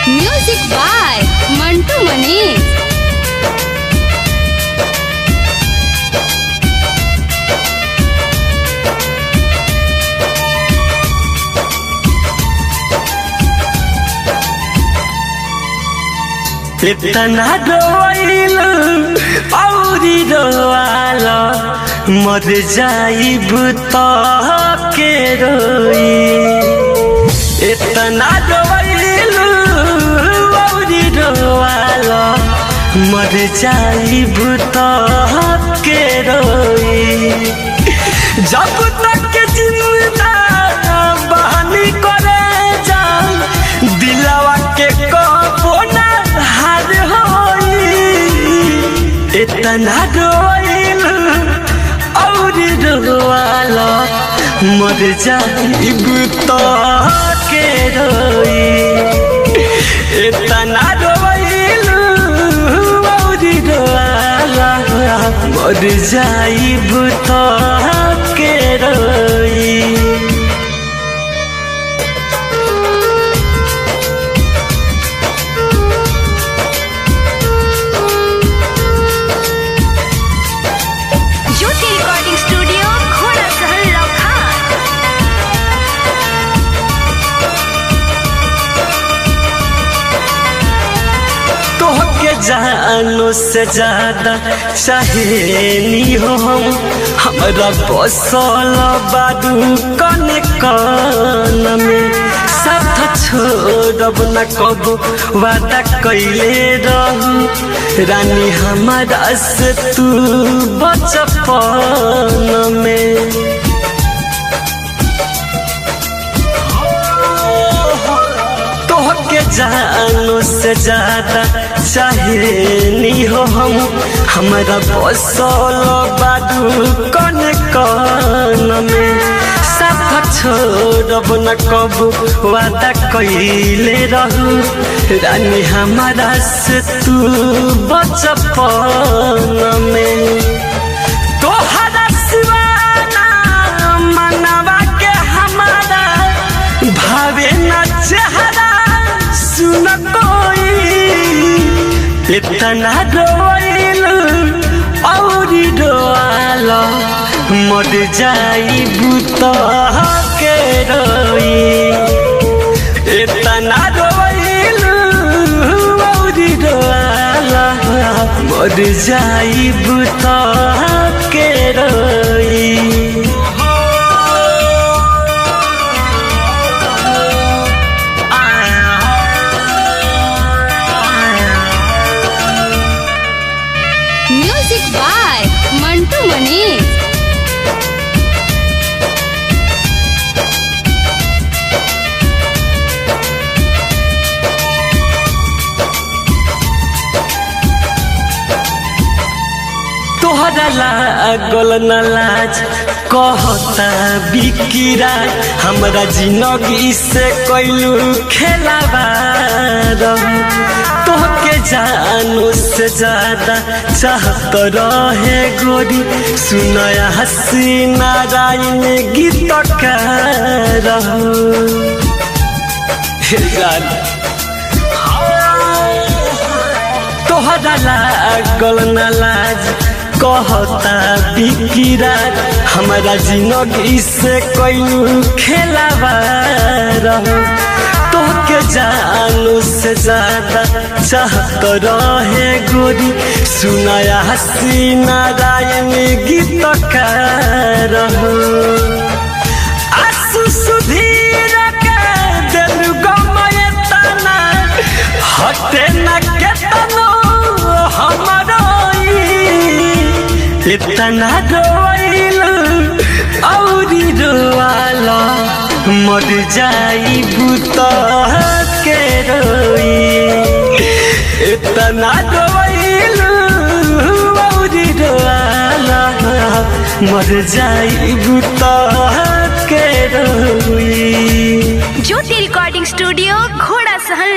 Music by Mantu Manish. इतना रोइल औरी रोआल मर जाइब तो के रोई। इतना रोइल औरी रोआल मर जाइब तो के रोई। जब तक जिंदा बहानी करे जा दिलवा के कबो ना हार होई। इतना रोइल और रोआल मर जाइब तो के रोई। इतना रोइल और रोआल मर जाइब तो के रोई। ज्योति रिकॉर्डिंग स्टूडियो घोड़ा सहल लखान। तोहके जानो से ज्यादा चाहेनी हो हम। हमरा बसल बारू कन कन में साथ छोड़ब न कबो वादा कैले रहू रानी हमारा से तू बचपन में। तोहके जानो से ज्यादा चाहेनी हो हम। हमरा बसल बारू कन कन में साथ छोड़ब न कबो वादा कैले रहू रानी हमारा से तू बचपन में। तोहरा सिवाना मनवा के हमारा भावे न चेहरा सुन कोई। इतना रोइल और रोआल मर जाइब तो के रोई। इतना रोइल और रोआल मर जाइब तो के रोई। Music by Mantu Manish. तोहरा लागल न लाज कहता बिकिरा हमरा जिंदगी से कैलू खेलाबार। तोहके जानो से ज्यादा चाहत रहे गोरी सुनया हसीना राइन गीतकार। तोहरा लागल न लाज कहता बिकिरा हमारा जिंदगी से कैलू खेलाबार। तोहके जानो से ज्यादा चाहत रहे गोरी सुनया हसीना राइन गीतकार। आंसू सुधीर के दिल गमय तना हटे न केतनो हमारा। इतना रोइल और रोआल मर जाइब तो के रोई। इतना रोइल और रोआल मर जाइब तो के रोई। ज्योति रिकॉर्डिंग स्टूडियो घोड़ा सहल